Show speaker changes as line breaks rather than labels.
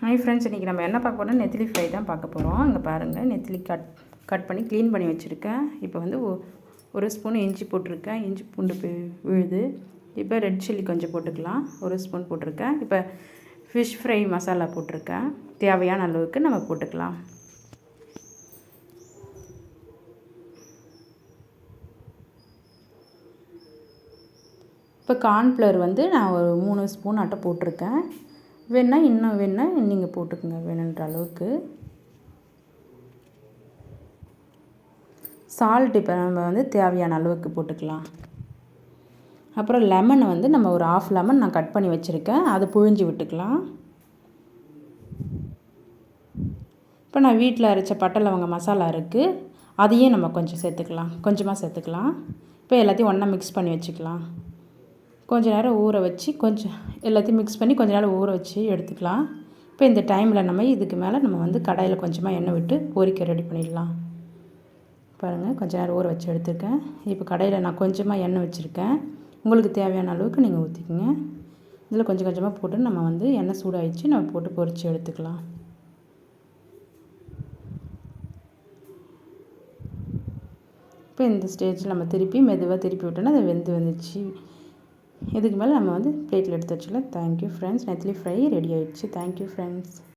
Hi friends, இன்றைக்கி நம்ம என்ன பார்க்க போகிறோம்னா நெத்திலி ஃப்ரை தான் பார்க்க போகிறோம். இங்கே பாருங்கள், நெத்திலி கட் பண்ணி க்ளீன் பண்ணி வச்சுருக்கேன். இப்போ வந்து ஒரு ஸ்பூன் இஞ்சி போட்டிருக்கேன், இஞ்சி பூண்டு விழுது. இப்போ ரெட் சில்லி கொஞ்சம் போட்டுக்கலாம், ஒரு ஸ்பூன் போட்டிருக்கேன். இப்போ ஃபிஷ் ஃப்ரை மசாலா போட்டிருக்கேன், தேவையான அளவுக்கு நம்ம போட்டுக்கலாம். இப்போ கார்ன்ஃப்ளவர் வந்து நான் ஒரு 3 ஸ்பூன் ஆட்ட போட்டிருக்கேன். இன்னும் நீங்கள் போட்டுக்கோங்க வேணுன்ற அளவுக்கு. சால்ட் இப்போ நம்ம வந்து தேவையான அளவுக்கு போட்டுக்கலாம். அப்புறம் லெமனை வந்து நம்ம ஒரு 1/2 லெமன் நான் கட் பண்ணி வச்சுருக்கேன், அதை புழிஞ்சு விட்டுக்கலாம். இப்போ நான் வீட்டில் அரைச்ச பட்டை லவங்க மசாலா இருக்குது, அதையும் நம்ம கொஞ்சம் சேர்த்துக்கலாம், கொஞ்சமாக சேர்த்துக்கலாம். இப்போ எல்லாத்தையும் ஒன்றா மிக்ஸ் பண்ணி வச்சுக்கலாம். கொஞ்சம் நேரம் ஊற வச்சு எல்லாத்தையும் மிக்ஸ் பண்ணி கொஞ்சம் நேரம் ஊற வச்சு எடுத்துக்கலாம். இப்போ இந்த டைமில் நம்ம இதுக்கு மேலே நம்ம வந்து கடாயில் கொஞ்சமாக எண்ணெய் விட்டு பொரிக்க ரெடி பண்ணிடலாம். பாருங்கள், கொஞ்சம் நேரம் ஊற வச்சு எடுத்துருக்கேன். இப்போ கடாயில் நான் கொஞ்சமாக எண்ணெய் வச்சுருக்கேன், உங்களுக்கு தேவையான அளவுக்கு நீங்கள் ஊற்றிக்கங்க. இதில் கொஞ்சம் கொஞ்சமாக போட்டு நம்ம வந்து எண்ணெய் சூடாகிடுச்சு, நம்ம போட்டு பொரித்து எடுத்துக்கலாம். இப்போ இந்த ஸ்டேஜில் நம்ம மெதுவாக திருப்பி விட்டோன்னா அது வந்துச்சு. இதுக்கு மேலே நம்ம வந்து பிளேட்டில் எடுத்து வச்சுக்கலாம். தேங்க்யூ ஃப்ரெண்ட்ஸ், நெத்திலி ஃப்ரை ரெடி ஆகிடுச்சு. Thank you friends.